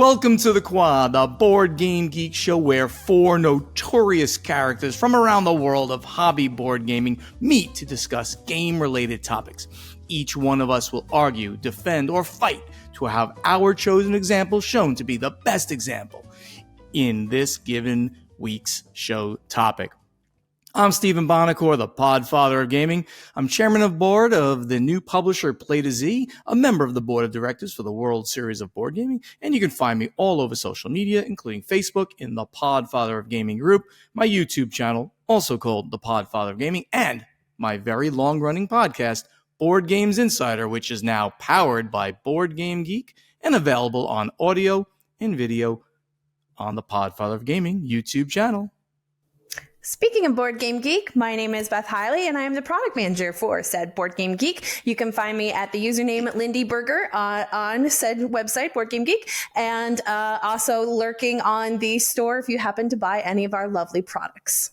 Welcome to The Quad, the Board Game Geek show where four notorious characters from around the world of hobby board gaming meet to discuss game-related topics. Each one of us will argue, defend, or fight to have our chosen example shown to be the best example in this given week's show topic. I'm Stephen Bonacore, the Podfather of Gaming. I'm chairman of board of the new publisher Play to Z, a member of the board of directors for the World Series of Board Gaming, and you can find me all over social media, including Facebook in the Podfather of Gaming group, my YouTube channel, also called the Podfather of Gaming, and my very long-running podcast, Board Games Insider, which is now powered by BoardGameGeek and available on audio and video on the Podfather of Gaming YouTube channel. Speaking of Board Game Geek, my name is Beth Heile, and I am the product manager for said Board Game Geek. You can find me at the username Lindy Burger on said website, Board Game Geek, and also lurking on the store if you happen to buy any of our lovely products.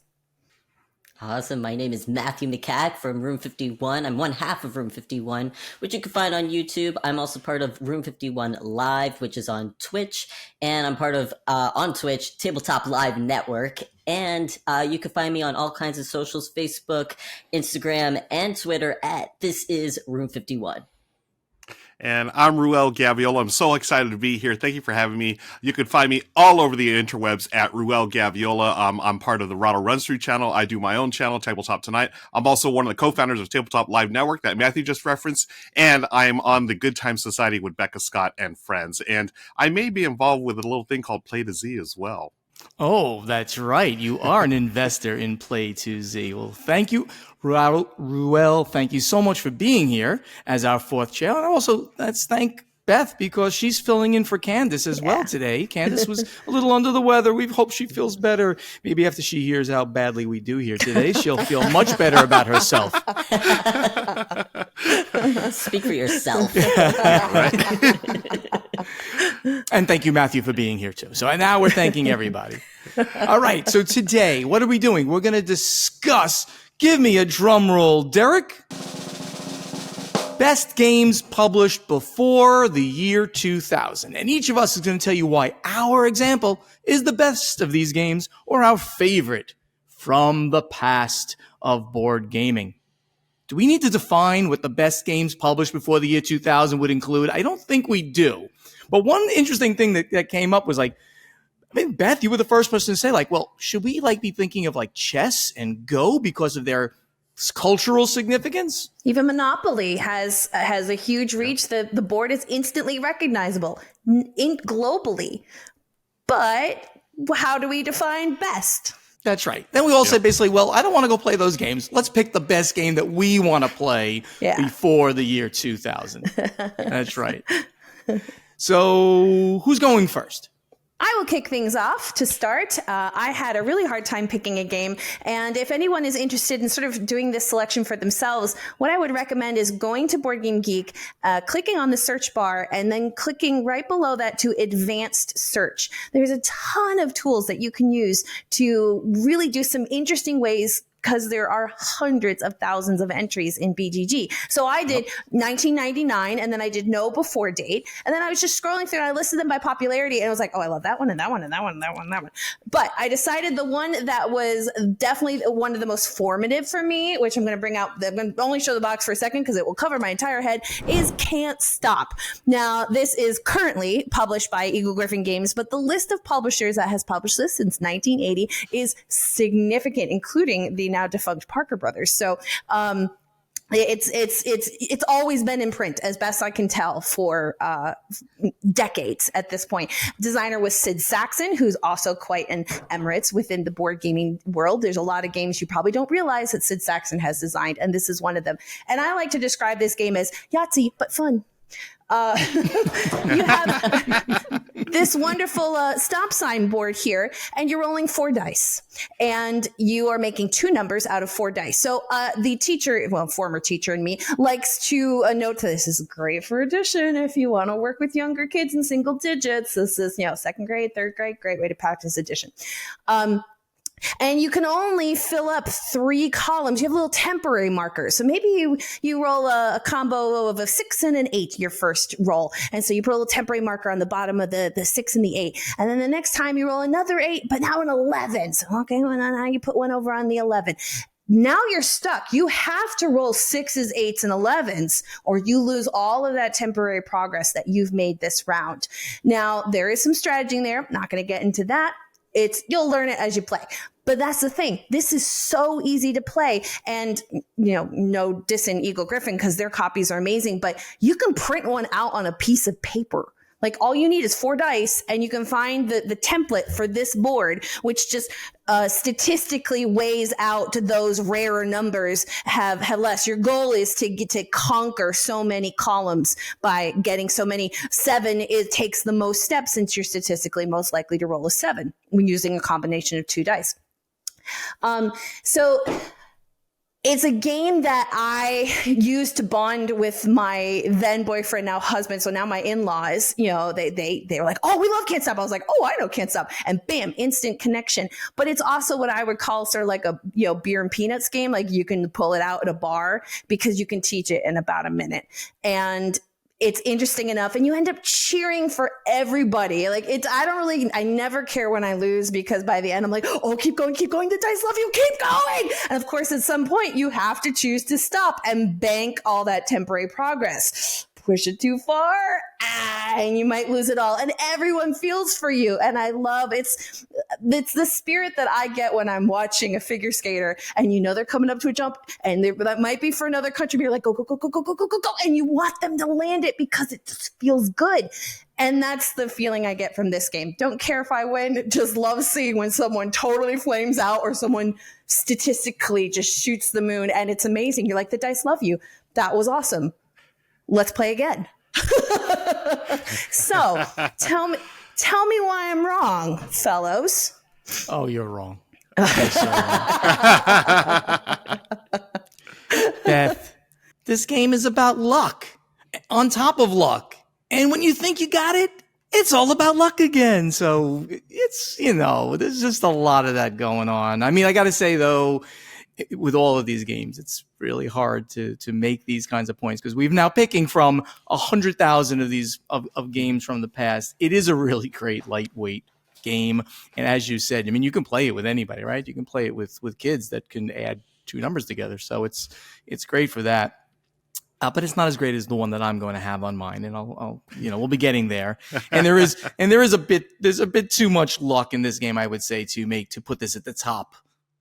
Awesome. My name is Matthew McCack from Room 51. I'm one half of Room 51, which you can find on YouTube. I'm also part of Room 51 Live, which is on Twitch. And I'm part of, on Twitch, Tabletop Live Network. And you can find me on all kinds of socials, Facebook, Instagram, and Twitter at This Is Room 51. And I'm Ruel Gaviola. I'm so excited to be here. Thank you for having me. You can find me all over the interwebs at Ruel Gaviola. I'm part of the Rahdo Runs Through channel. I do my own channel, Tabletop Tonight. I'm also one of the co-founders of Tabletop Live Network that Matthew just referenced. And I'm on the Good Time Society with Becca Scott and friends. And I may be involved with a little thing called Play to Z as well. Oh, that's right. You are an investor in Play to Z. Well, thank you, Ruel. Thank you so much for being here as our fourth chair. And also, let's thank Beth because she's filling in for Candace as well today. Candace was a little under the weather. We hope she feels better. Maybe after she hears how badly we do here today, she'll feel much better about herself. Speak for yourself. And thank you, Matthew, for being here, too. So now we're thanking everybody. All right. So today, what are we doing? We're going to discuss, give me a drum roll, Derek. Best games published before the year 2000. And each of us is going to tell you why our example is the best of these games or our favorite from the past of board gaming. Do we need to define what the best games published before the year 2000 would include? I don't think we do. But one interesting thing that came up was like, I mean, Beth, you were the first person to say like, well, should we like be thinking of like chess and Go because of their cultural significance? Even Monopoly has a huge reach. The board is instantly recognizable globally. But how do we define best? That's right. Then we all said basically, well, I don't want to go play those games. Let's pick the best game that we want to play before the year 2000. That's right. So who's going first? I will kick things off to start. I had a really hard time picking a game. And if anyone is interested in sort of doing this selection for themselves, what I would recommend is going to Board Game Geek, clicking on the search bar, and then clicking right below that to advanced search. There's a ton of tools that you can use to really do some interesting ways because there are hundreds of thousands of entries in BGG. So I did 1999, and then I did no before date. And then I was just scrolling through and I listed them by popularity. And I was like, oh, I love that one and that one and that one and that one and that one. But I decided the one that was definitely one of the most formative for me, which I'm going to bring out, I'm going to only show the box for a second because it will cover my entire head, is Can't Stop. Now, this is currently published by Eagle Gryphon Games, but the list of publishers that has published this since 1980 is significant, including the now defunct Parker Brothers. So it's always been in print, as best I can tell, for decades at this point. Designer was Sid Saxon, who's also quite an emirate within the board gaming world. There's a lot of games you probably don't realize that Sid Saxon has designed, and this is one of them. And I like to describe this game as Yahtzee, but fun. You have this wonderful stop sign board here, and you're rolling 4 dice, and you are making 2 numbers out of 4 dice. So the teacher, well, former teacher in me, likes to note that this is great for addition if you want to work with younger kids in single digits. This is, 2nd grade, 3rd grade, great way to practice addition. And you can only fill up 3 columns. You have little temporary markers. So maybe you roll a combo of a 6 and an 8 your first roll. And so you put a little temporary marker on the bottom of the 6 and the 8. And then the next time you roll another 8, but now an 11. So, okay, well, now you put one over on the 11. Now you're stuck. You have to roll 6s, 8s, and 11s, or you lose all of that temporary progress that you've made this round. Now, there is some strategy in there. I'm not going to get into that. You'll learn it as you play. But that's the thing. This is so easy to play. And, no diss in Eagle Griffin because their copies are amazing, but you can print one out on a piece of paper. Like all you need is 4 dice and you can find the template for this board, which just statistically weighs out those rarer numbers have less. Your goal is to get to conquer so many columns by getting so many. 7, it takes the most steps since you're statistically most likely to roll a 7 when using a combination of 2 dice. So it's a game that I used to bond with my then boyfriend, now husband. So now my in-laws, they were like, oh, we love Can't Stop. I was like, oh, I know Can't Stop. And bam, instant connection. But it's also what I would call sort of like a, beer and peanuts game. Like you can pull it out at a bar because you can teach it in about a minute. And it's interesting enough, and you end up cheering for everybody. Like I never care when I lose because by the end I'm like, oh, keep going, the dice love you, keep going. And of course, at some point you have to choose to stop and bank all that temporary progress. Push it too far, and you might lose it all. And everyone feels for you. And I love it's the spirit that I get when I'm watching a figure skater and they're coming up to a jump and that might be for another country, but you're like, go, go, go, go, go, go, go, go, go. And you want them to land it because it just feels good. And that's the feeling I get from this game. Don't care if I win, just love seeing when someone totally flames out or someone statistically just shoots the moon. And it's amazing. You're like, the dice love you. That was awesome. Let's play again. So tell me why I'm wrong, fellows. Oh, you're wrong. Beth, this game is about luck on top of luck. And when you think you got it, it's all about luck again. So it's, there's just a lot of that going on. I mean, I got to say, though, with all of these games, it's really hard to make these kinds of points because we've now picking from 100,000 of these of games from the past. It is a really great lightweight game. And as you said, I mean, you can play it with anybody, right? You can play it with kids that can add 2 numbers together. So it's great for that. But it's not as great as the one that I'm going to have on mine, and I'll we'll be getting there. And there's a bit too much luck in this game, I would say, to put this at the top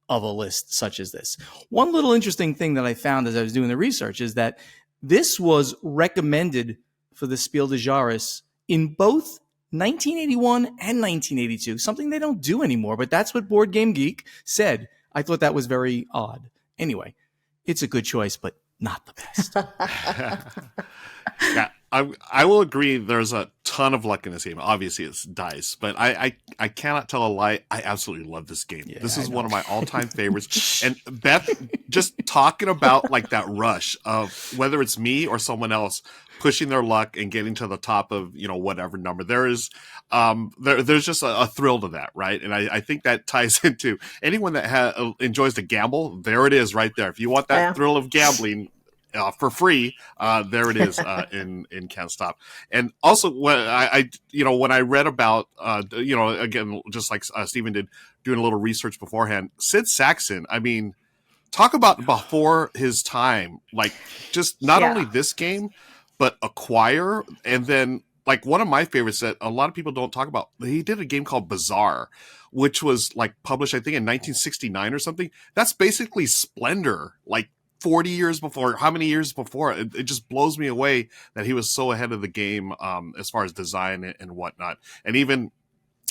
of a list such as this. One little interesting thing that I found as I was doing the research is that this was recommended for the Spiel des Jahres in both 1981 and 1982, something they don't do anymore, but that's what BoardGameGeek said. I thought that was very odd. Anyway, it's a good choice, but not the best. Yeah, I will agree. There's a ton of luck in this game. Obviously, it's dice, but I cannot tell a lie. I absolutely love this game. Yeah, this is one of my all-time favorites. And Beth, just talking about like that rush of whether it's me or someone else pushing their luck and getting to the top of whatever number there is. There's just a thrill to that, right? And I think that ties into anyone that enjoys to gamble. There it is, right there. If you want that thrill of gambling for free, there it is in Can't Stop. And also, when I read about again, just like Stephen did, doing a little research beforehand, Sid Sackson. I mean, talk about before his time. Like, just not only this game, but Acquire, and then like one of my favorites that a lot of people don't talk about. He did a game called Bazaar, which was like published, I think, in 1969 or something. That's basically Splendor, like 40 years before. How many years before? It just blows me away that he was so ahead of the game as far as design and whatnot. And even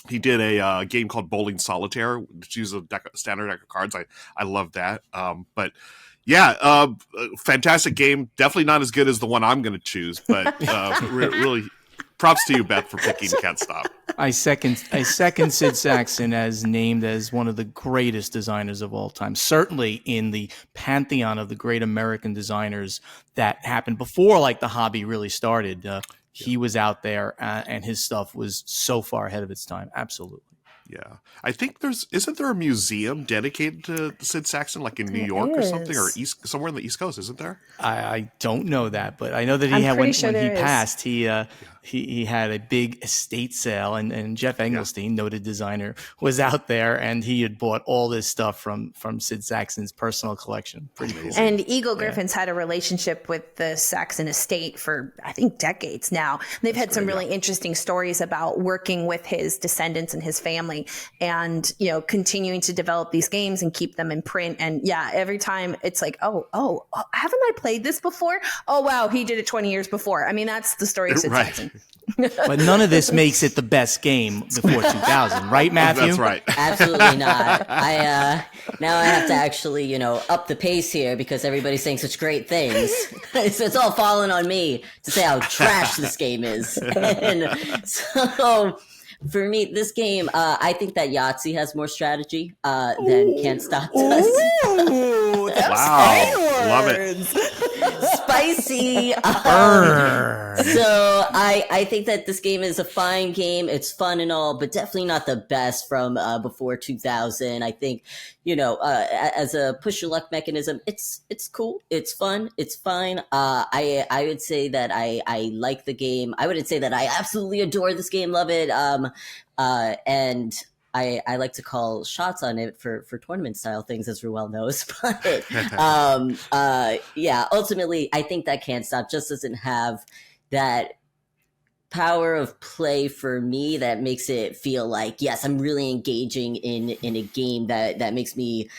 he did a game called Bowling Solitaire, which uses a standard deck of cards. I love that. But yeah, fantastic game. Definitely not as good as the one I'm going to choose, but really props to you, Beth, for picking Can't Stop. I second Sid Sackson as named as one of the greatest designers of all time. Certainly in the pantheon of the great American designers that happened before, like the hobby really started. He was out there, and his stuff was so far ahead of its time. Absolutely. Yeah, I think isn't there a museum dedicated to Sid Sackson, like in New York or something, or somewhere on the East Coast? Isn't there? I don't know that, but I know that he I'm had pretty when sure he there is. passed, he had a big estate sale, and Jeff Engelstein, noted designer, was out there, and he had bought all this stuff from Sid Sackson's personal collection. Pretty cool. And Eagle Griffin's had a relationship with the Saxon estate for, I think, decades now. They've had some really interesting stories about working with his descendants and his family, and continuing to develop these games and keep them in print. And every time it's like, oh, haven't I played this before? Oh wow, he did it 20 years before. I mean, that's the story of Sid Sackson. But none of this makes it the best game before 2000, right, Matthew? That's right. Absolutely not. Now I have to actually, up the pace here because everybody's saying such great things. So it's all falling on me to say how trash this game is. And so for me, this game, I think that Yahtzee has more strategy than Can't Stop does. Ooh, wow, love it. Spicy. So I think that this game is a fine game. It's fun and all, but definitely not the best from before 2000. I think, as a push your luck mechanism, it's cool. It's fun. It's fine. I would say that I like the game. I wouldn't say that I absolutely adore this game, love it. And I like to call shots on it for tournament style things, as Ruel knows. But ultimately, I think that Can't Stop just doesn't have that power of play for me that makes it feel like, yes, I'm really engaging in a game that makes me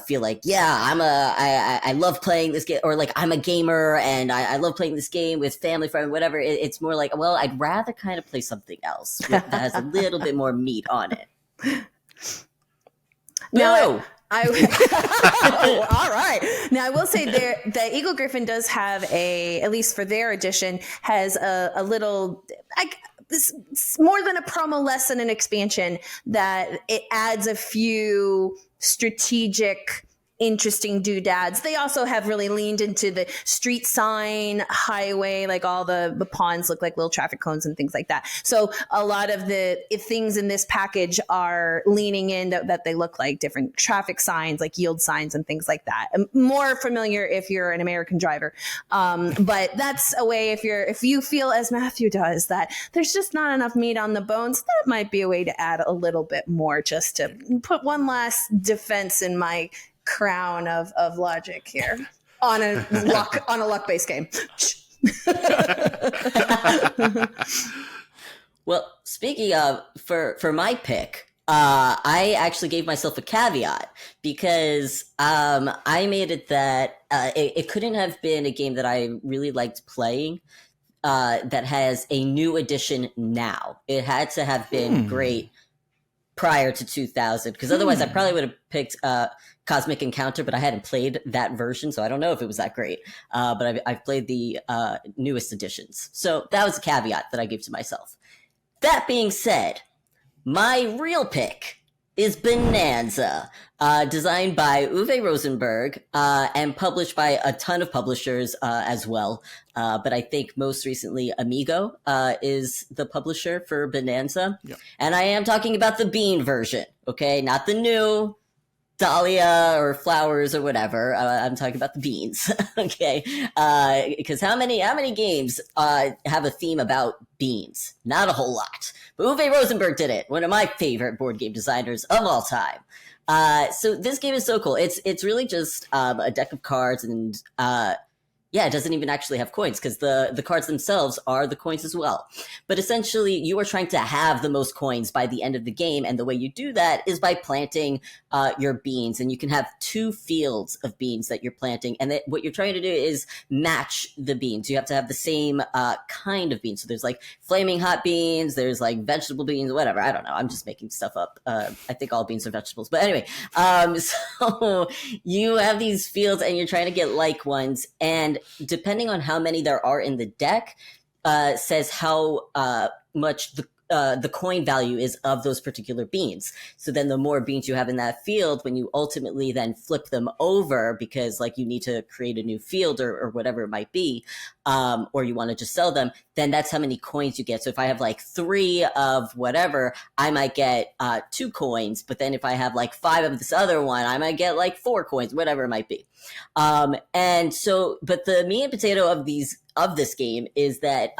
feel like, I love playing this game, or like I'm a gamer and I love playing this game with family, friend, whatever. It's more like, well, I'd rather kind of play something else that has a little bit more meat on it. No. All right. Now I will say the Eagle Griffin does have at least for their edition, has a little, more than a promo, less than an expansion, that it adds a few strategic, interesting doodads. They also have really leaned into the street sign, highway, like all the pawns look like little traffic cones and things like that. So a lot of the things in this package are leaning in that they look like different traffic signs, like yield signs and things like that. More familiar if you're an American driver. But that's a way, if you feel as Matthew does, that there's just not enough meat on the bones, that might be a way to add a little bit more, just to put one last defense in my crown of logic here on a luck-based game. Well, speaking of, for my pick, I actually gave myself a caveat because I made it that it couldn't have been a game that I really liked playing that has a new edition now. It had to have been great prior to 2000, because otherwise I probably would have picked Cosmic Encounter, but I hadn't played that version, so I don't know if it was that great. But I've played the newest editions. So that was a caveat that I gave to myself. That being said, my real pick is Bonanza, designed by Uwe Rosenberg and published by a ton of publishers as well. But I think most recently Amigo is the publisher for Bonanza. Yep. And I am talking about the bean version, okay? Not the new Dahlia or flowers or whatever. I'm talking about the beans, okay? Because how many games have a theme about beans? Not a whole lot. But Uwe Rosenberg did it. One of my favorite board game designers of all time. So this game is so cool. It's really just a deck of cards, and it doesn't even actually have coins, because the cards themselves are the coins as well. But essentially, you are trying to have the most coins by the end of the game, and the way you do that is by planting your beans. And you can have 2 fields of beans that you're planting, and what you're trying to do is match the beans. You have to have the same kind of beans. So there's like flaming hot beans, there's like vegetable beans, whatever. I don't know. I'm just making stuff up. I think all beans are vegetables. But anyway, so you have these fields, and you're trying to get like ones, and depending on how many there are in the deck, says how much the coin value is of those particular beans. So then the more beans you have in that field, when you ultimately then flip them over, because like you need to create a new field or whatever it might be, or you want to just sell them, then that's how many coins you get. So if I have like 3 of whatever, I might get 2 coins. But then if I have like 5 of this other one, I might get like 4 coins, whatever it might be. And so, but the meat and potato of this game is that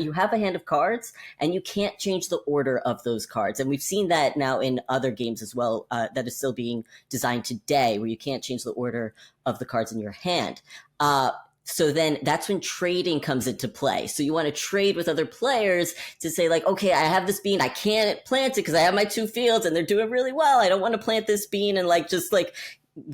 you have a hand of cards and you can't change the order of those cards. And we've seen that now in other games as well, that is still being designed today, where you can't change the order of the cards in your hand. So then that's when trading comes into play. So you want to trade with other players to say like, okay, I have this bean, I can't plant it because I have my 2 fields and they're doing really well. I don't want to plant this bean and like just like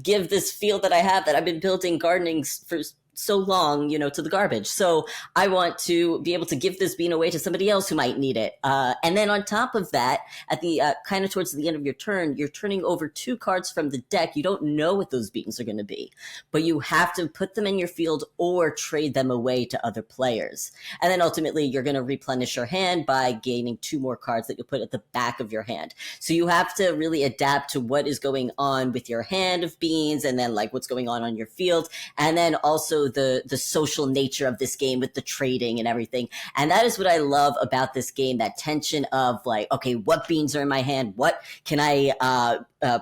give this field that I have that I've been building gardening for so long, to the garbage. So I want to be able to give this bean away to somebody else who might need it. And then on top of that, at the kind of towards the end of your turn, you're turning over 2 cards from the deck. You don't know what those beans are going to be, but you have to put them in your field or trade them away to other players. And then ultimately you're going to replenish your hand by gaining 2 more cards that you'll put at the back of your hand. So you have to really adapt to what is going on with your hand of beans and then like what's going on your field. And then also the social nature of this game with the trading and everything. And that is what I love about this game, that tension of like, okay, what beans are in my hand? What can I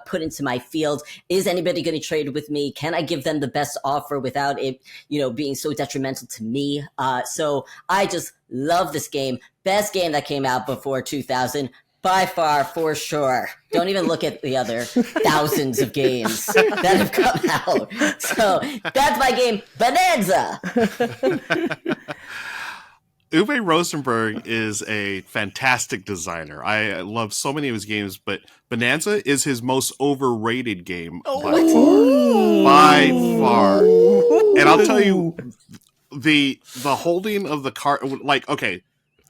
put into my field? Is anybody going to trade with me? Can I give them the best offer without it, being so detrimental to me? So I just love this game. Best game that came out before 2000. By far, for sure. Don't even look at the other thousands of games that have come out. So that's my game, Bonanza. Uwe Rosenberg is a fantastic designer. I love so many of his games, but Bonanza is his most overrated game by far. And I'll tell you, the holding of the card, like, okay,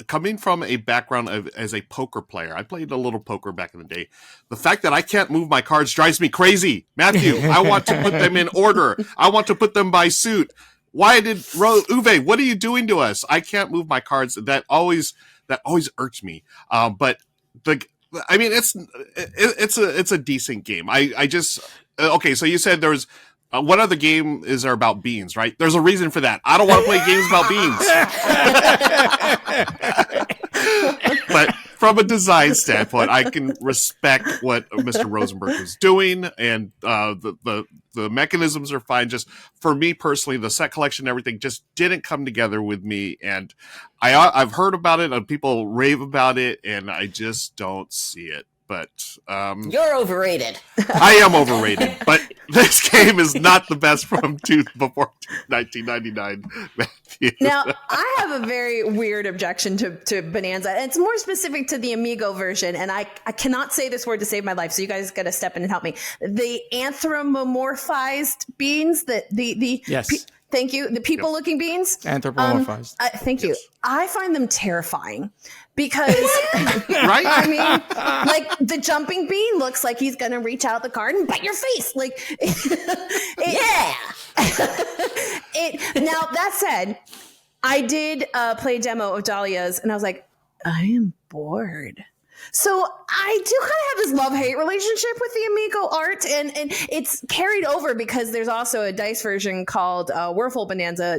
coming from a background as a poker player, I played a little poker back in the day. The fact that I can't move my cards drives me crazy. Matthew, I want to put them in order. I want to put them by suit. Why did Uwe? What are you doing to us? I can't move my cards. That always irks me. But it's a decent game. I just okay. So you said there was. What other game is there about beans, right? There's a reason for that. I don't want to play games about beans. But from a design standpoint, I can respect what Mr. Rosenberg was doing, and the mechanisms are fine. Just for me personally, the set collection and everything just didn't come together with me, and I've heard about it, and people rave about it, and I just don't see it. But you're overrated. I am overrated, but this game is not the best from before 1999. Now, I have a very weird objection to Bonanza. It's more specific to the Amigo version, and I cannot say this word to save my life, so you guys got to step in and help me. The anthropomorphized beans, yes. Thank you. The people-looking beans? Anthropomorphized. Thank you. I find them terrifying because, right? I mean, like the jumping bean looks like he's going to reach out the card and bite your face. Like, yeah. Now, that said, I did play a demo of Dahlia's, and I was like, I am bored. So I do kind of have this love-hate relationship with the Amigo art, and it's carried over because there's also a dice version called Whirlpool Bonanza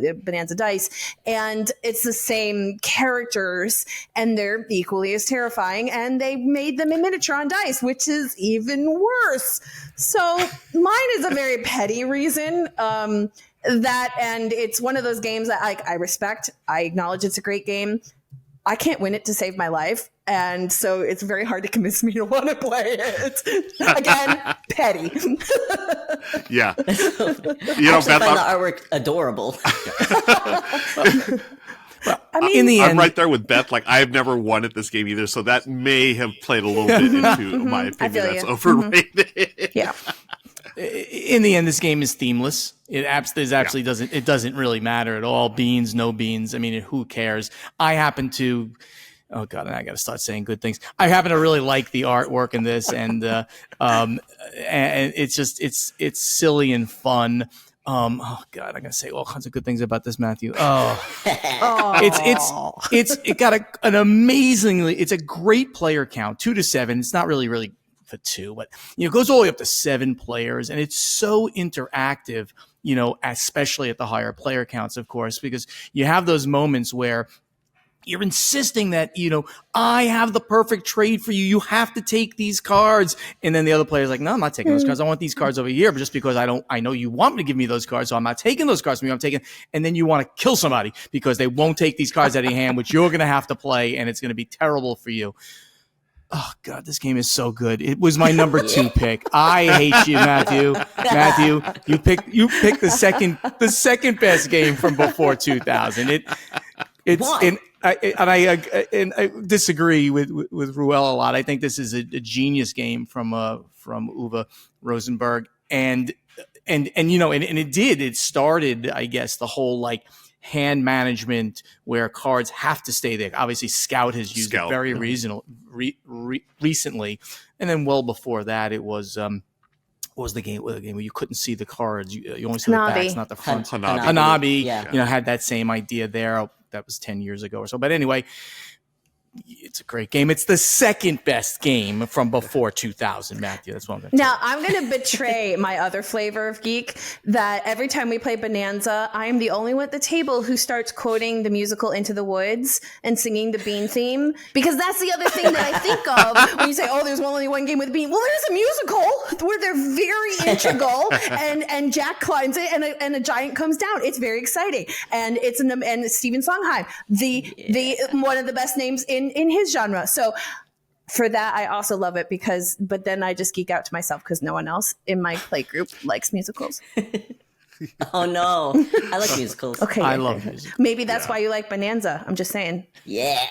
Dice, and it's the same characters, and they're equally as terrifying, and they made them in miniature on dice, which is even worse. So mine is a very petty reason. And it's one of those games that I respect. I acknowledge it's a great game. I can't win it to save my life. And so it's very hard to convince me to want to play it. Again, petty. Yeah. I find the artwork adorable. Well, I mean, in the end, I'm right there with Beth. Like, I've never won at this game either, so that may have played a little bit into my opinion that's overrated. Yeah. In the end, this game is themeless. It absolutely doesn't really matter at all. Beans, no beans. I mean, who cares? I happen to. Oh God, I got to start saying good things. I happen to really like the artwork in this, and it's silly and fun. Oh God, I'm gonna say all kinds of good things about this, Matthew. It got an amazingly. It's a great player count, 2 to 7. It's not really for 2, but it goes all the way up to 7 players, and it's so interactive. Especially at the higher player counts, of course, because you have those moments where you're insisting that, I have the perfect trade for you. You have to take these cards. And then the other player's like, no, I'm not taking those cards. I want these cards over here. But just because I know you want me to give me those cards, so I'm not taking those cards from you. I'm taking, and then you want to kill somebody because they won't take these cards out of your hand, which you're going to have to play. And it's going to be terrible for you. Oh God, this game is so good. It was my number 2 pick. I hate you, Matthew. Matthew, you picked the second best game from before 2000. I disagree with Ruel a lot. I think this is a genius game from Uwe Rosenberg, and it started, I guess, the whole hand management where cards have to stay there. Obviously, Scout has used it very recently, and then well before that, it was what was the game where you couldn't see the cards? You only see the backs, not the front. Hanabi, had that same idea there. That was 10 years ago or so. But anyway, it's a great game. It's the second best game from before 2000, Matthew. That's what I'm going to Now, I'm going to betray my other flavor of geek, that every time we play Bonanza, I am the only one at the table who starts quoting the musical Into the Woods and singing the Bean theme, because that's the other thing that I think of when you say, oh, there's only one game with Bean. Well, there's a musical where they're very integral, and Jack climbs it and a giant comes down. It's very exciting. And and Stephen Sondheim, the one of the best names in his genre. So for that, I also love it but then I just geek out to myself because no one else in my play group likes musicals. Oh no, I like musicals. Okay, I love musicals. Maybe that's why you like Bonanza. I'm just saying. Yeah.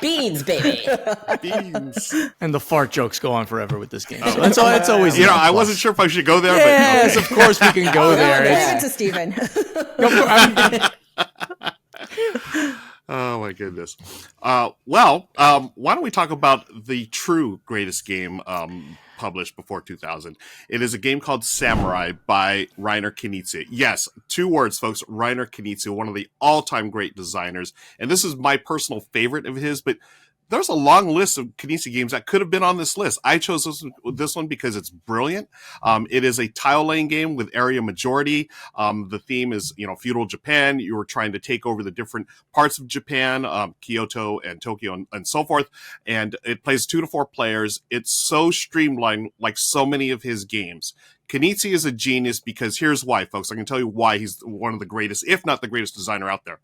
Beans, baby. Beans. And the fart jokes go on forever with this game. So that's always. I wasn't sure if I should go there. Yes, but of course we can go there. Leave it to Stephen. Oh my goodness. Why don't we talk about the true greatest game published before 2000? It is a game called Samurai by Reiner Knizia. Yes, 2 words, folks. Reiner Knizia, one of the all-time great designers. And this is my personal favorite of his, but there's a long list of Knizia games that could have been on this list. I chose this one because it's brilliant. It is a tile laying game with area majority. The theme is, feudal Japan. You were trying to take over the different parts of Japan, Kyoto and Tokyo and so forth. And it plays 2 to 4 players. It's so streamlined, like so many of his games. Knizia is a genius because here's why, folks. I can tell you why he's one of the greatest, if not the greatest designer out there.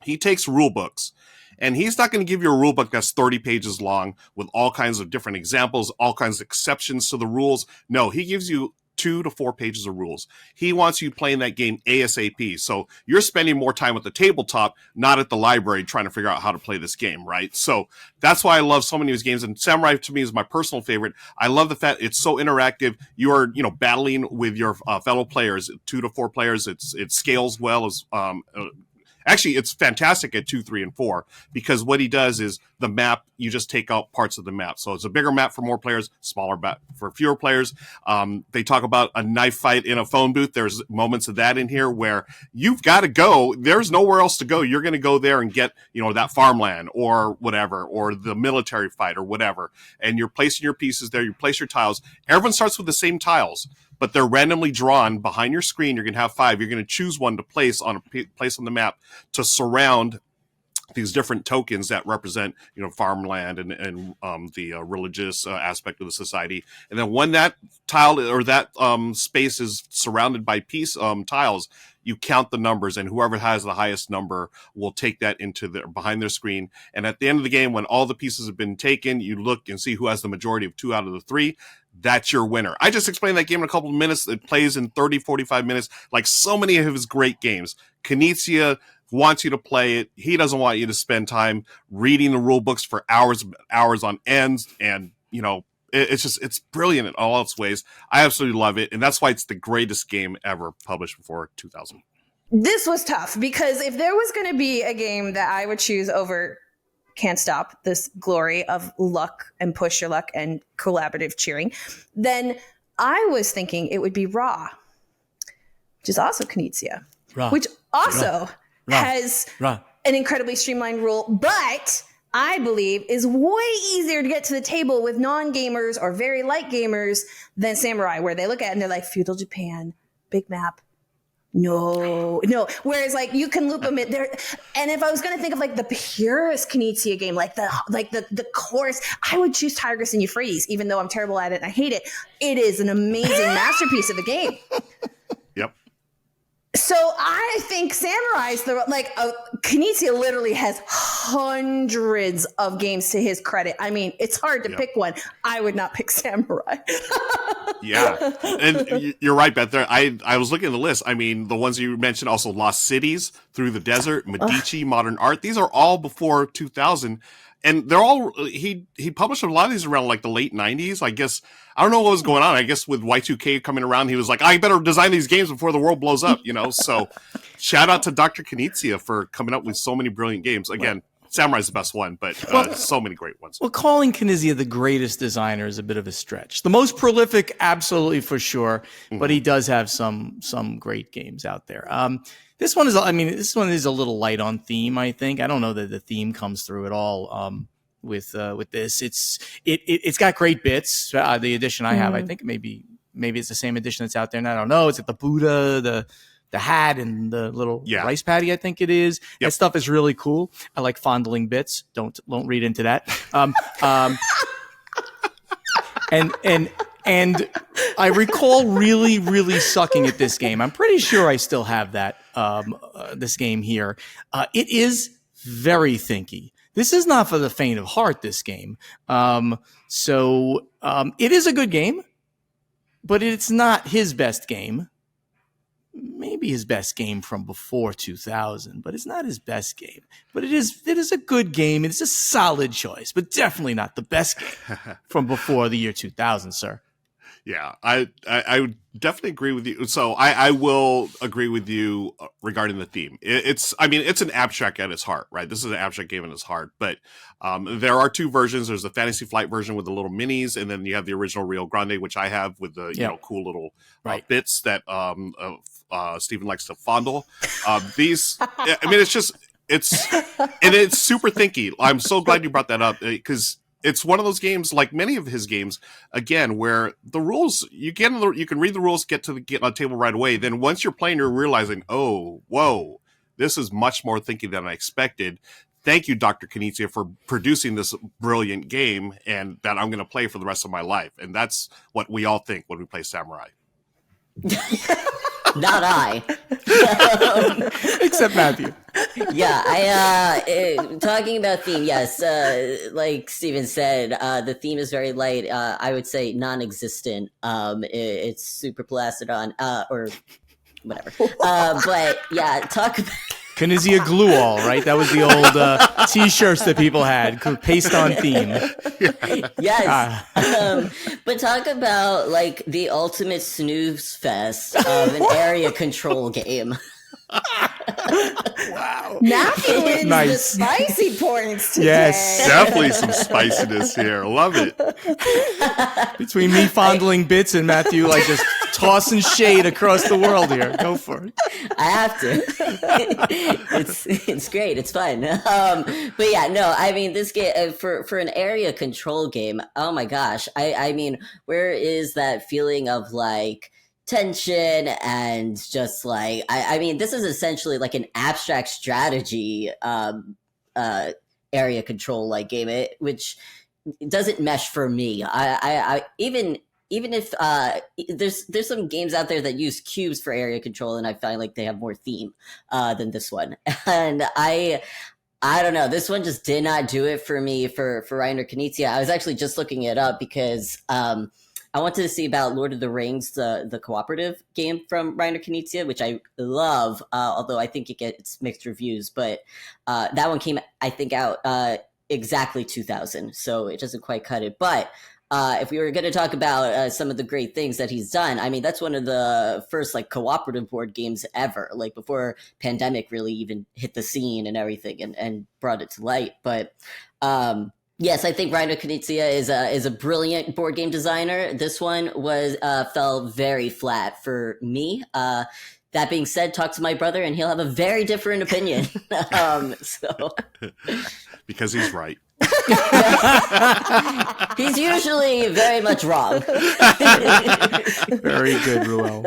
He takes rule books. And he's not going to give you a rule book that's 30 pages long with all kinds of different examples, all kinds of exceptions to the rules. No, he gives you 2 to 4 pages of rules. He wants you playing that game ASAP. So you're spending more time at the tabletop, not at the library trying to figure out how to play this game, right? So that's why I love so many of his games. And Samurai, to me, is my personal favorite. I love the fact it's so interactive. You are, battling with your fellow players, 2 to 4 players. It scales well as actually, it's fantastic at 2, 3, and 4 because what he does is the map, you just take out parts of the map. So it's a bigger map for more players, smaller map for fewer players. They talk about a knife fight in a phone booth. There's moments of that in here where you've got to go. There's nowhere else to go. You're going to go there and get, that farmland or whatever, or the military fight or whatever. And you're placing your pieces there. You place your tiles. Everyone starts with the same tiles, but they're randomly drawn behind your screen. You're going to have 5. You're going to choose one to place on the map to surround these different tokens that represent, farmland and the religious aspect of the society. And then when that tile or that space is surrounded by tiles, you count the numbers, and whoever has the highest number will take that into behind their screen. And at the end of the game, when all the pieces have been taken, you look and see who has the majority of 2 out of the 3. That's your winner. I just explained that game in a couple of minutes. It plays in 30, 45 minutes, like so many of his great games. Knizia wants you to play it. He doesn't want you to spend time reading the rule books for hours on ends. And, it's brilliant in all its ways. I absolutely love it. And that's why it's the greatest game ever published before 2000. This was tough because if there was going to be a game that I would choose over Can't Stop, this glory of luck and push your luck and collaborative cheering, then I was thinking it would be Ra, which is also Knizia, which also has an incredibly streamlined rule, but I believe is way easier to get to the table with non-gamers or very light gamers than Samurai, where they look at it and they're like, feudal Japan, big map. No. Whereas like you can loop them in there. And if I was going to think of like the purest Knizia game, like the course, I would choose Tigris and Euphrates, even though I'm terrible at it and I hate it. It is an amazing masterpiece of a game. Yep. So I think Samurai's Knizia literally has hundreds of games to his credit. I mean, it's hard to pick one. I would not pick Samurai. Yeah, and you're right, Beth. There, I was looking at the list. I mean, the ones you mentioned, also Lost Cities, Through the Desert, Medici, Modern Art. These are all before 2000, and they're all he published a lot of these around like the late 90s. I guess I don't know what was going on. I guess with Y2K coming around, he was like, I better design these games before the world blows up. So shout out to Dr. Knizia for coming up with so many brilliant games. Again. Samurai's the best one, but so many great ones. Well, calling Knizia the greatest designer is a bit of a stretch. The most prolific, absolutely for sure, but he does have some great games out there. This one is a little light on theme, I think. I don't know that the theme comes through at all with this. It's got great bits. The edition I have, I think maybe it's the same edition that's out there, and I don't know. It's got the Buddha, the hat and the little rice paddy, I think it is. Yep. That stuff is really cool. I like fondling bits. Don't read into that. And I recall really, really sucking at this game. I'm pretty sure I still have that this game here. It is very thinky. This is not for the faint of heart, this game. So it is a good game, but it's not his best game. Maybe his best game from before 2000, but it's not his best game. But it is a good game. It's a solid choice, but definitely not the best game from before the year 2000, sir. Yeah, I would definitely agree with you. So I will agree with you regarding the theme. It's an abstract at its heart, right? This is an abstract game at its heart, but there are two versions. There's the Fantasy Flight version with the little minis, and then you have the original Rio Grande, which I have with the cool little bits that Stephen likes to fondle. It's super thinky. I'm so glad you brought that up because it's one of those games, like many of his games, again, where the rules you can read the rules, get on the table right away. Then once you're playing, you're realizing, oh, whoa, this is much more thinky than I expected. Thank you, Dr. Knizia, for producing this brilliant game, and that I'm going to play for the rest of my life. And that's what we all think when we play Samurai. Not I. Except Matthew. Yeah, talking about theme, yes, like Steven said, the theme is very light. I would say non-existent. It's super plastidon, or whatever. But yeah, talk about... Knizia glue all, right? That was the old T-shirts that people had, paste on theme. Yes. But talk about like the ultimate snooze fest of an area control game. Wow. Matthew wins the spicy points today. Yes. Definitely some spiciness here. Love it. Between me fondling bits and Matthew like just tossing shade across the world here. Go for it. I have to. It's great. It's fun. But yeah, no, I mean, this game for an area control game, oh my gosh. I mean, where is that feeling of like tension and just like I mean, this is essentially like an abstract strategy area control like game, which doesn't mesh for me. I even if there's some games out there that use cubes for area control, and I find like they have more theme than this one, and I don't know. This one just did not do it for me for Reiner Knizia. I was actually just looking it up because I wanted to see about Lord of the Rings, the cooperative game from Reiner Knizia, which I love, although I think it gets mixed reviews. But that one came, I think, out exactly 2000, so it doesn't quite cut it. But if we were going to talk about some of the great things that he's done, I mean, that's one of the first like cooperative board games ever, like before Pandemic really even hit the scene and everything and brought it to light. But Yes, I think Rhino Knizia is a brilliant board game designer. This one was fell very flat for me. That being said, talk to my brother and he'll have a very different opinion. Because he's right. He's usually very much wrong. Very good, Ruel.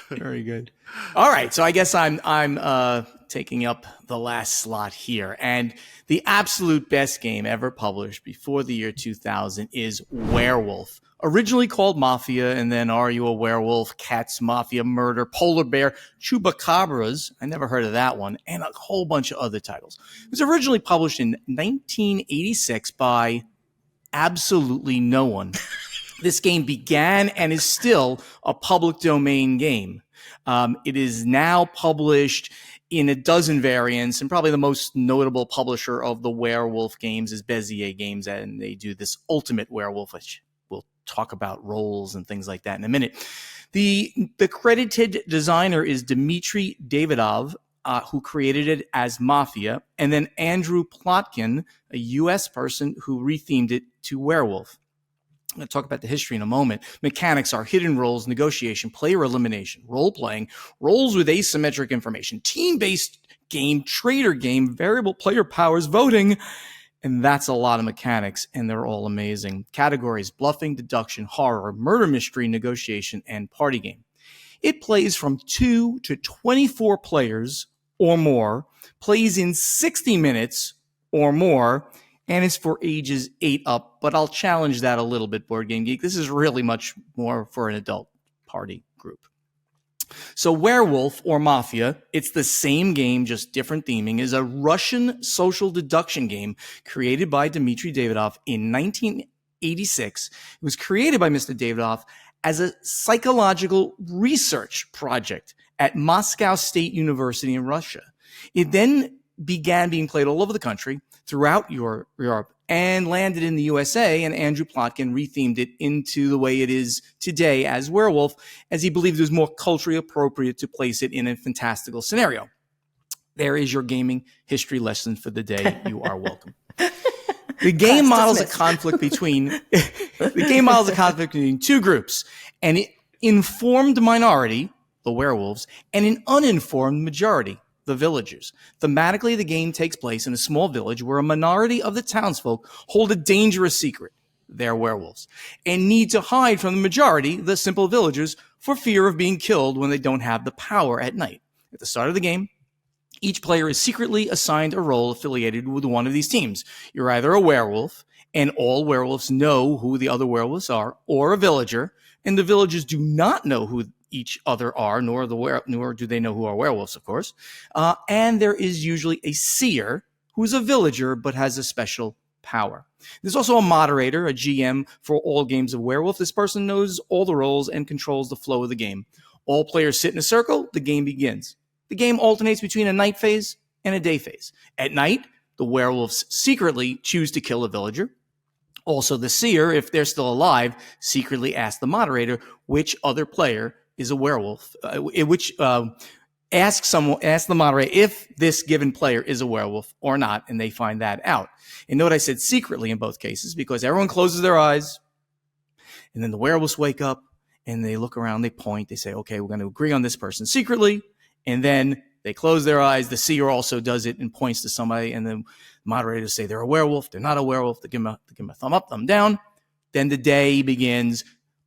Very good. All right, so I guess I'm taking up the last slot here, and the absolute best game ever published before the year 2000 is Werewolf. Originally called Mafia, and then Are You a Werewolf, Cats, Mafia, Murder, Polar Bear, Chupacabras, I never heard of that one, and a whole bunch of other titles. It was originally published in 1986 by absolutely no one. This game began and is still a public domain game. It is now published in a dozen variants, and probably the most notable publisher of the Werewolf games is Bezier Games, and they do this Ultimate Werewolf, which we'll talk about roles and things like that in a minute. The credited designer is Dmitry Davidov, who created it as Mafia, and then Andrew Plotkin, a U.S. person who rethemed it to Werewolf. I'm going to talk about the history in a moment. Mechanics are hidden roles, negotiation, player elimination, role-playing, roles with asymmetric information, team-based game, trader game, variable player powers, voting, and that's a lot of mechanics, and they're all amazing. Categories: bluffing, deduction, horror, murder mystery, negotiation, and party game. It plays from 2 to 24 players or more, plays in 60 minutes or more, and it's for ages 8 up, but I'll challenge that a little bit, Board Game Geek. This is really much more for an adult party group. So Werewolf, or Mafia, it's the same game, just different theming, is a Russian social deduction game created by Dmitry Davidov in 1986. It was created by Mr. Davidov as a psychological research project at Moscow State University in Russia. It then began being played all over the country, throughout Europe, and landed in the USA, and Andrew Plotkin rethemed it into the way it is today as Werewolf, as he believed it was more culturally appropriate to place it in a fantastical scenario. There is your gaming history lesson for the day. You are welcome. The game models a conflict between two groups: an informed minority, the werewolves, and an uninformed majority, the villagers. Thematically, the game takes place in a small village where a minority of the townsfolk hold a dangerous secret, they're werewolves, and need to hide from the majority, the simple villagers, for fear of being killed when they don't have the power at night. At the start of the game, each player is secretly assigned a role affiliated with one of these teams. You're either a werewolf, and all werewolves know who the other werewolves are, or a villager, and the villagers do not know who each other are, nor do they know who are werewolves, of course. And there is usually a seer who's a villager but has a special power. There's also a moderator, a GM, for all games of Werewolf. This person knows all the roles and controls the flow of the game. All players sit in a circle, the game begins. The game alternates between a night phase and a day phase. At night, the werewolves secretly choose to kill a villager. Also, the seer, if they're still alive, secretly asks the moderator which other player is a werewolf, ask the moderator if this given player is a werewolf or not, and they find that out. And note I said secretly in both cases, because everyone closes their eyes, and then the werewolves wake up, and they look around, they point, they say, okay, we're going to agree on this person secretly, and then they close their eyes. The seer also does it and points to somebody, and the moderators say they're a werewolf, they're not a werewolf, they give them a thumb up, thumb down. Then the day begins.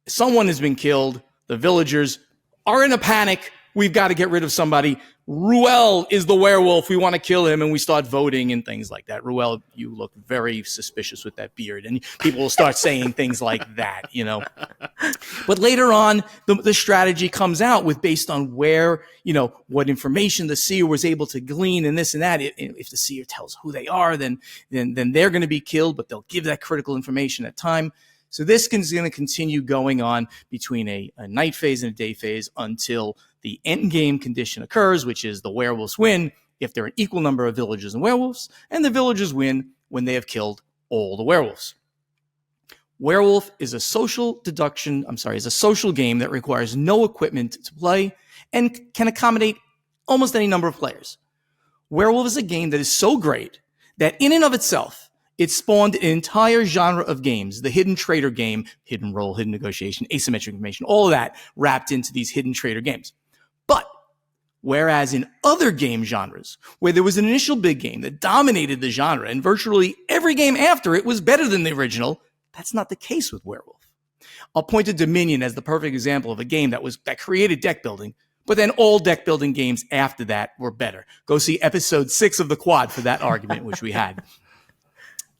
Someone has been killed. The villagers are in a panic. We've got to get rid of somebody. Ruel is the werewolf. We want to kill him. And we start voting and things like that. Ruel, you look very suspicious with that beard. And people will start saying things like that, you know. But later on, the strategy comes out with based on where, you know, what information the seer was able to glean and this and that. If the seer tells who they are, then they're going to be killed, but they'll give that critical information at time. So this is going to continue going on between a night phase and a day phase until the end game condition occurs, which is the werewolves win if there are an equal number of villagers and werewolves, and the villagers win when they have killed all the werewolves. Werewolf is a social game that requires no equipment to play and can accommodate almost any number of players. Werewolf is a game that is so great that in and of itself, It spawned an entire genre of games, the hidden trader game, hidden role, hidden negotiation, asymmetric information, all of that wrapped into these hidden trader games. But whereas in other game genres, where there was an initial big game that dominated the genre and virtually every game after it was better than the original, that's not the case with Werewolf. I'll point to Dominion as the perfect example of a game that created deck building, but then all deck building games after that were better. Go see episode 6 of The Quad for that argument, which we had.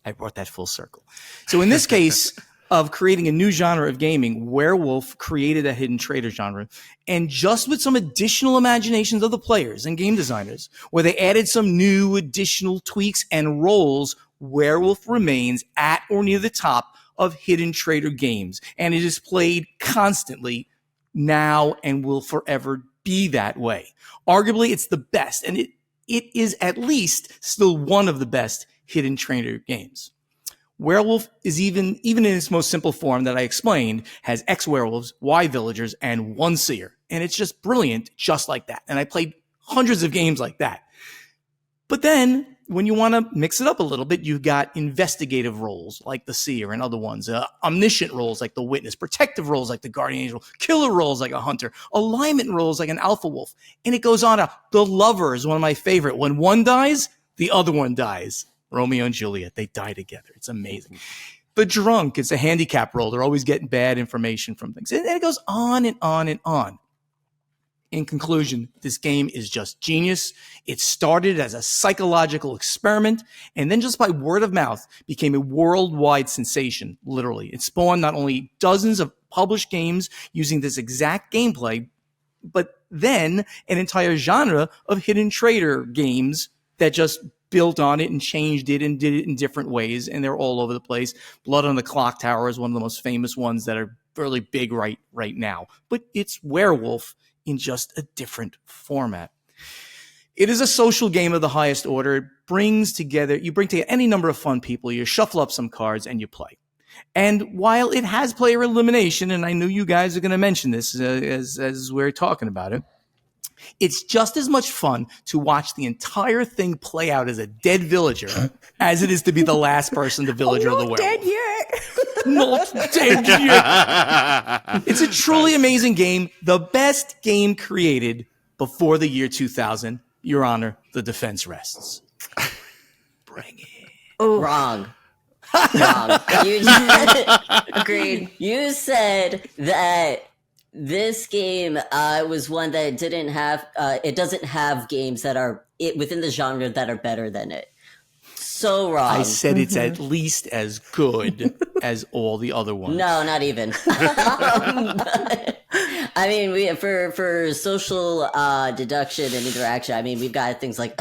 I brought that full circle. So in this case of creating a new genre of gaming, Werewolf created a hidden trader genre. And just with some additional imaginations of the players and game designers, where they added some new additional tweaks and roles, Werewolf remains at or near the top of hidden trader games. And it is played constantly now and will forever be that way. Arguably, it's the best. And it is at least still one of the best hidden trader games. Werewolf is even in its most simple form that I explained, has X werewolves, Y villagers, and 1 seer. And it's just brilliant, just like that. And I played hundreds of games like that. But then, when you want to mix it up a little bit, you've got investigative roles like the seer and other ones, omniscient roles like the witness, protective roles like the guardian angel, killer roles like a hunter, alignment roles like an alpha wolf. And it goes on. The lover is one of my favorite. When one dies, the other one dies. Romeo and Juliet, they die together. It's amazing. The drunk is a handicap role. They're always getting bad information from things. And it goes on and on and on. In conclusion, this game is just genius. It started as a psychological experiment and then just by word of mouth became a worldwide sensation, literally. It spawned not only dozens of published games using this exact gameplay, but then an entire genre of hidden trader games that just built on it and changed it and did it in different ways. And they're all over the place. Blood on the Clock Tower is one of the most famous ones that are really big right now. But it's Werewolf in just a different format. It is a social game of the highest order. It brings together, you bring together any number of fun people, you shuffle up some cards and you play. And while it has player elimination, and I knew you guys are going to mention this as we're talking about it, it's just as much fun to watch the entire thing play out as a dead villager as it is to be the last person, the villager of the werewolf. Dead yet. Not dead yet. It's a truly amazing game. The best game created before the year 2000. Your Honor, the defense rests. Bring it. Ooh. Wrong. Agreed. You said that this game was one that didn't have, it doesn't have games that are within the genre that are better than it. So wrong. I said it's at least as good as all the other ones. No, not even. I mean, for social deduction and interaction, I mean, we've got things like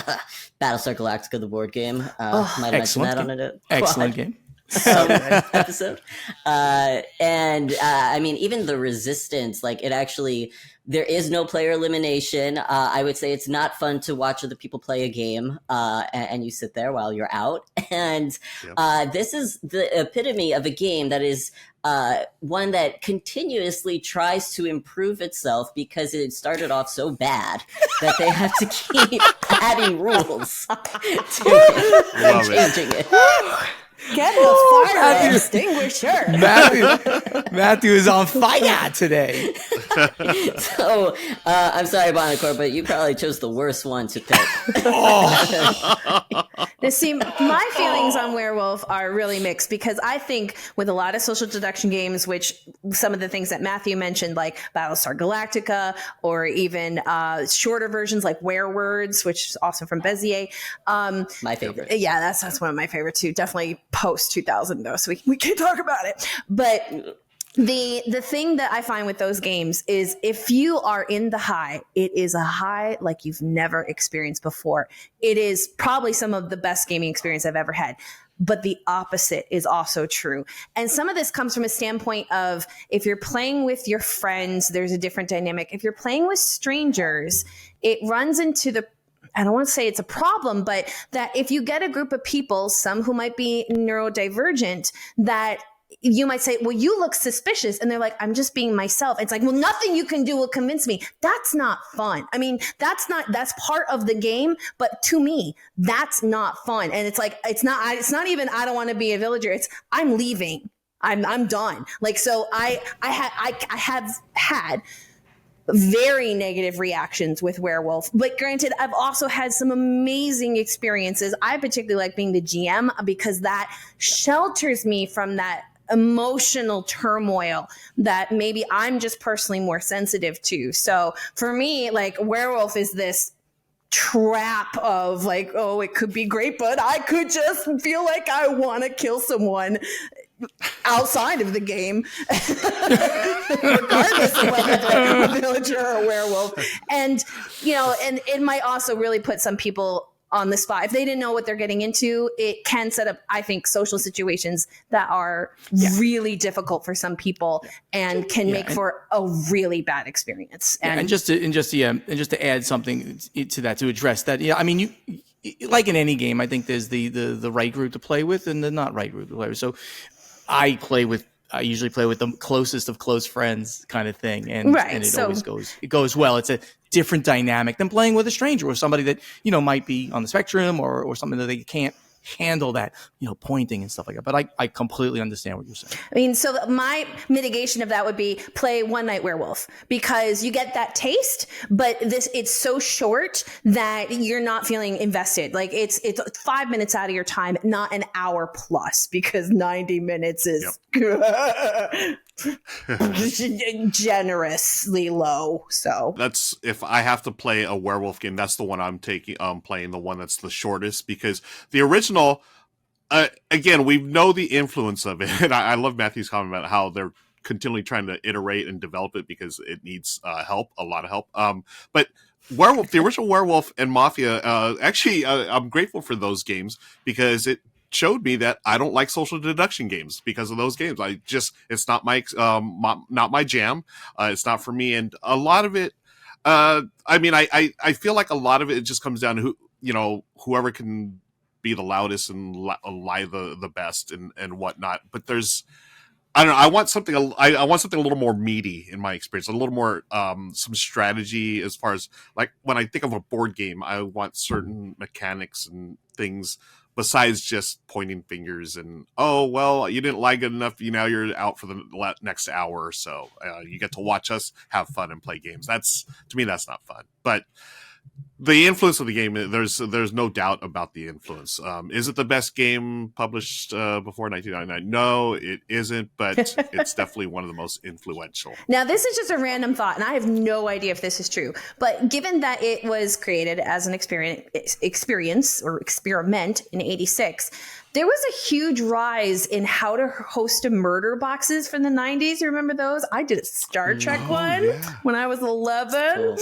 Battlestar Galactica, the board game. Might have mentioned that on it. Excellent game. Episode. I mean, even the Resistance, like it actually, there is no player elimination. I would say it's not fun to watch other people play a game and you sit there while you're out. And this is the epitome of a game that is one that continuously tries to improve itself because it started off so bad that they have to keep adding rules to it and changing it. Get the fire extinguisher. Matthew is on fire today. So, I'm sorry, Bonacore, but you probably chose the worst one to pick. See, my feelings on Werewolf are really mixed because I think with a lot of social deduction games, which some of the things that Matthew mentioned, like Battlestar Galactica, or even shorter versions like Werewords, which is also from Bezier. My favorite. Yeah, that's one of my favorite too. Definitely post 2000 though, so we can't talk about it. But the thing that I find with those games is if you are in the high, it is a high like you've never experienced before. It is probably some of the best gaming experience I've ever had. But the opposite is also true. And some of this comes from a standpoint of if you're playing with your friends, there's a different dynamic. If you're playing with strangers, it runs into I don't want to say it's a problem, but that if you get a group of people, some who might be neurodivergent, that you might say, well, you look suspicious. And they're like, I'm just being myself. It's like, well, nothing you can do will convince me. That's not fun. I mean, that's part of the game. But to me, that's not fun. And it's like, it's not even, I don't want to be a villager. It's, I'm leaving. I'm done. Like, so I have had very negative reactions with Werewolf. But granted, I've also had some amazing experiences. I particularly like being the GM because that shelters me from that emotional turmoil that maybe I'm just personally more sensitive to. So for me, like, Werewolf is this trap of like, oh, it could be great, but I could just feel like I want to kill someone outside of the game, regardless of whether they're a villager or a werewolf. And, you know, and it might also really put some people on the spot. If they didn't know what they're getting into, it can set up, I think, social situations that are really difficult for some people and can make for a really bad experience. And just to add something to that, to address that, I mean, you like in any game, I think there's the right group to play with and the not right group to play with. So I usually play with the closest of close friends kind of thing. And it always goes well. It's a different dynamic than playing with a stranger or somebody that, you know, might be on the spectrum or something that they can't handle that, you know, pointing and stuff like that. But I completely understand what you're saying. I mean, so my mitigation of that would be play One Night Werewolf, because you get that taste, but it's so short that you're not feeling invested. Like it's 5 minutes out of your time, not an hour plus, because 90 minutes is generously low. So that's, if I have to play a werewolf game, that's the one I'm playing, the one that's the shortest, because the original, again, we know the influence of it. And I love Matthew's comment about how they're continually trying to iterate and develop it because it needs help, a lot of help. But Werewolf, the original Werewolf and Mafia, actually, I'm grateful for those games because it showed me that I don't like social deduction games because of those games. It's not my jam. It's not for me. And a lot of it, I mean, I feel like a lot of it just comes down to whoever can be the loudest and lie the best and whatnot. But I don't know. I want something a little more meaty in my experience, a little more some strategy as far as, like, when I think of a board game, I want certain mechanics and things besides just pointing fingers and, oh, well, you didn't lie good enough. Now you're out for the next hour or so. You get to watch us have fun and play games. To me, that's not fun. But the influence of the game, there's no doubt about the influence. Is it the best game published before 1999? No, it isn't, but it's definitely one of the most influential. Now, this is just a random thought, and I have no idea if this is true, but given that it was created as an experience or experiment in 86, there was a huge rise in how to host a murder boxes from the 90s. You remember those? I did a Star Trek one when I was 11.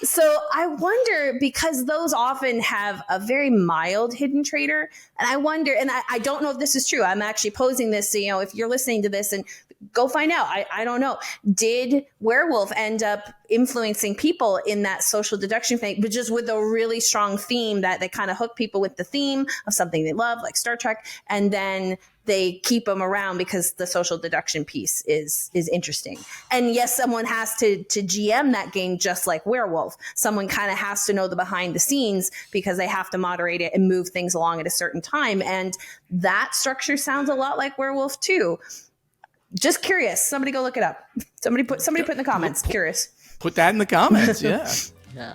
So I wonder, because those often have a very mild hidden traitor, and I wonder, and I don't know if this is true. I'm actually posing this, if you're listening to this, and go find out. I don't know. Did Werewolf end up influencing people in that social deduction thing, but just with a really strong theme that they kind of hook people with the theme of something they love, like Star Trek, and then they keep them around because the social deduction piece is interesting. And yes, someone has to GM that game just like Werewolf. Someone kind of has to know the behind the scenes because they have to moderate it and move things along at a certain time. And that structure sounds a lot like Werewolf too. Just curious. Somebody go look it up. Somebody put in the comments. Curious. Put that in the comments. Yeah. Yeah.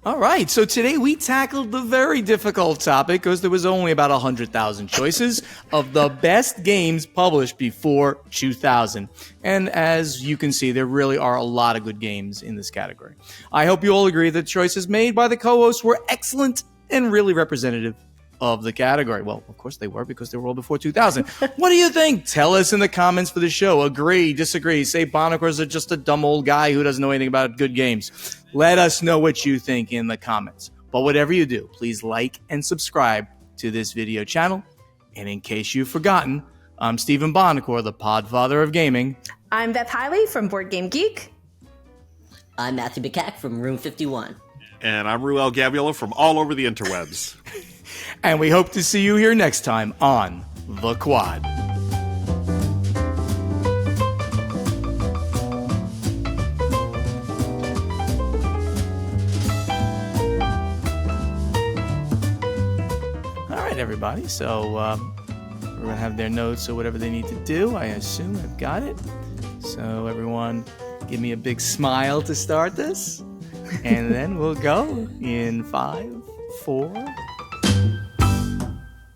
All right. So today we tackled the very difficult topic, because there was only about 100,000 choices of the best games published before 2000. And as you can see, there really are a lot of good games in this category. I hope you all agree that choices made by the co-hosts were excellent and really representative of the category. Well, of course they were, because they were all before 2000. What do you think? Tell us in the comments for the show. Agree, disagree, say Bonacor's are just a dumb old guy who doesn't know anything about good games. Let us know what you think in the comments. But whatever you do, please like and subscribe to this video channel. And in case you've forgotten, I'm Stephen Bonacor, the podfather of gaming. I'm Beth Heile from BoardGameGeek. I'm Matthew McCack from Room 51. And I'm Ruel Gaviola from all over the interwebs. And we hope to see you here next time on The Quad. All right, everybody. So we're going to have their notes or whatever they need to do. I assume I've got it. So everyone, give me a big smile to start this. And then we'll go in 5, 4,